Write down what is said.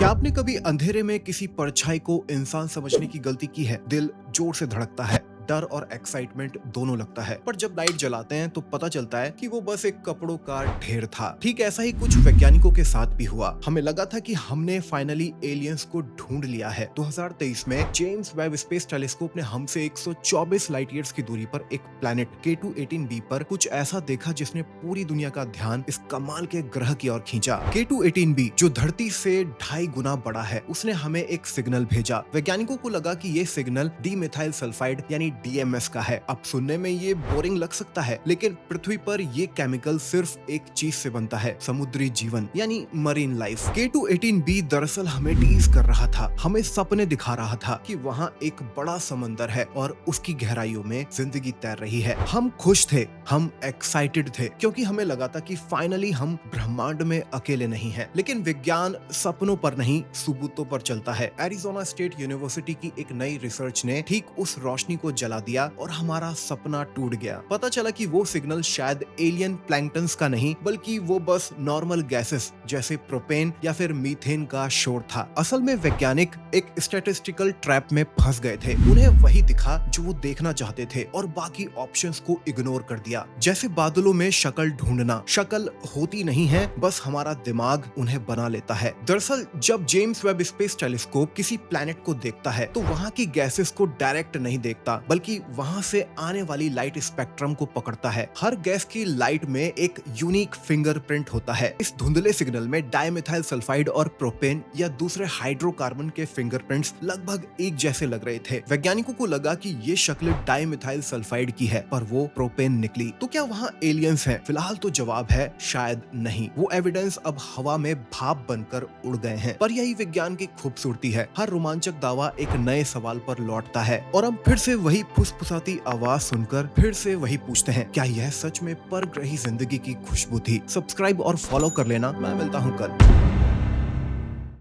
क्या आपने कभी अंधेरे में किसी परछाई को इंसान समझने की गलती की है? दिल जोर से धड़कता है, डर और एक्साइटमेंट दोनों लगता है, पर जब लाइट जलाते हैं तो पता चलता है कि वो बस एक कपड़ों का ढेर था। ठीक ऐसा ही कुछ वैज्ञानिकों के साथ भी हुआ। हमें लगा था कि हमने फाइनली एलियंस को ढूंढ लिया है। 2023 में जेम्स वेब स्पेस टेलीस्कोप ने हमसे 124 लाइट ईयर्स की दूरी पर एक प्लैनेट K2-18b पर कुछ ऐसा देखा जिसने पूरी दुनिया का ध्यान इस कमाल के ग्रह की ओर खींचा। K2-18b जो धरती से 2.5 गुना बड़ा है, उसने हमें एक सिग्नल भेजा। वैज्ञानिकों को लगा कि ये सिग्नल डिमेथाइल सल्फाइड यानी DMS का है। अब सुनने में ये बोरिंग लग सकता है, लेकिन पृथ्वी पर ये केमिकल सिर्फ एक चीज से बनता है, समुद्री जीवन यानी मरीन लाइफ। K2-18b दरअसल हमें टीज कर रहा था, हमें सपने दिखा रहा था कि वहाँ एक बड़ा समंदर है और उसकी गहराइयों में जिंदगी तैर रही है। हम खुश थे, हम एक्साइटेड थे, क्योंकि हमें लगा था कि फाइनली हम ब्रह्मांड में अकेले नहीं हैं। लेकिन विज्ञान सपनों पर नहीं, सबूतों पर चलता है। एरिजोना स्टेट यूनिवर्सिटी की एक नई रिसर्च ने ठीक उस रोशनी को जला दिया और हमारा सपना टूट गया। पता चला कि वो सिग्नल शायद एलियन प्लैंक्टन्स का नहीं, बल्कि वो बस नॉर्मल गैसेस जैसे प्रोपेन या फिर मीथेन का शोर था। असल में वैज्ञानिक एक स्टैटिस्टिकल ट्रैप में फंस गए थे। उन्हें वही दिखा जो वो देखना चाहते थे और बाकी ऑप्शंस को इग्नोर कर दिया। जैसे बादलों में शक्ल ढूंढना, शक्ल होती नहीं है, बस हमारा दिमाग उन्हें बना लेता है। दरअसल जब जेम्स वेब स्पेस टेलीस्कोप किसी प्लैनेट को देखता है तो वहाँ की गैसेस को डायरेक्ट नहीं देखता, बल्कि वहां से आने वाली लाइट स्पेक्ट्रम को पकड़ता है। हर गैस की लाइट में एक यूनिक फिंगरप्रिंट होता है। इस धुंधले सिग्नल में डाइमेथाइल सल्फाइड और प्रोपेन या दूसरे हाइड्रोकार्बन के फिंगरप्रिंट्स लगभग एक जैसे लग रहे थे। वैज्ञानिकों को लगा कि ये शक्ल डाइमेथाइल सल्फाइड की है, पर वो प्रोपेन निकली। तो क्या वहाँ एलियंस हैं? फिलहाल तो जवाब है शायद नहीं। वो एविडेंस अब हवा में भाप बनकर उड़ गए हैं। पर यही विज्ञान की खूबसूरती है, हर रोमांचक दावा एक नए सवाल पर लौटता है और हम फिर से वही फुसफुसाती आवाज सुनकर फिर से वही पूछते हैं, क्या यह सच में परग्रही जिंदगी की खुशबू थी? सब्सक्राइब और फॉलो कर लेना। मैं मिलता हूँ कल।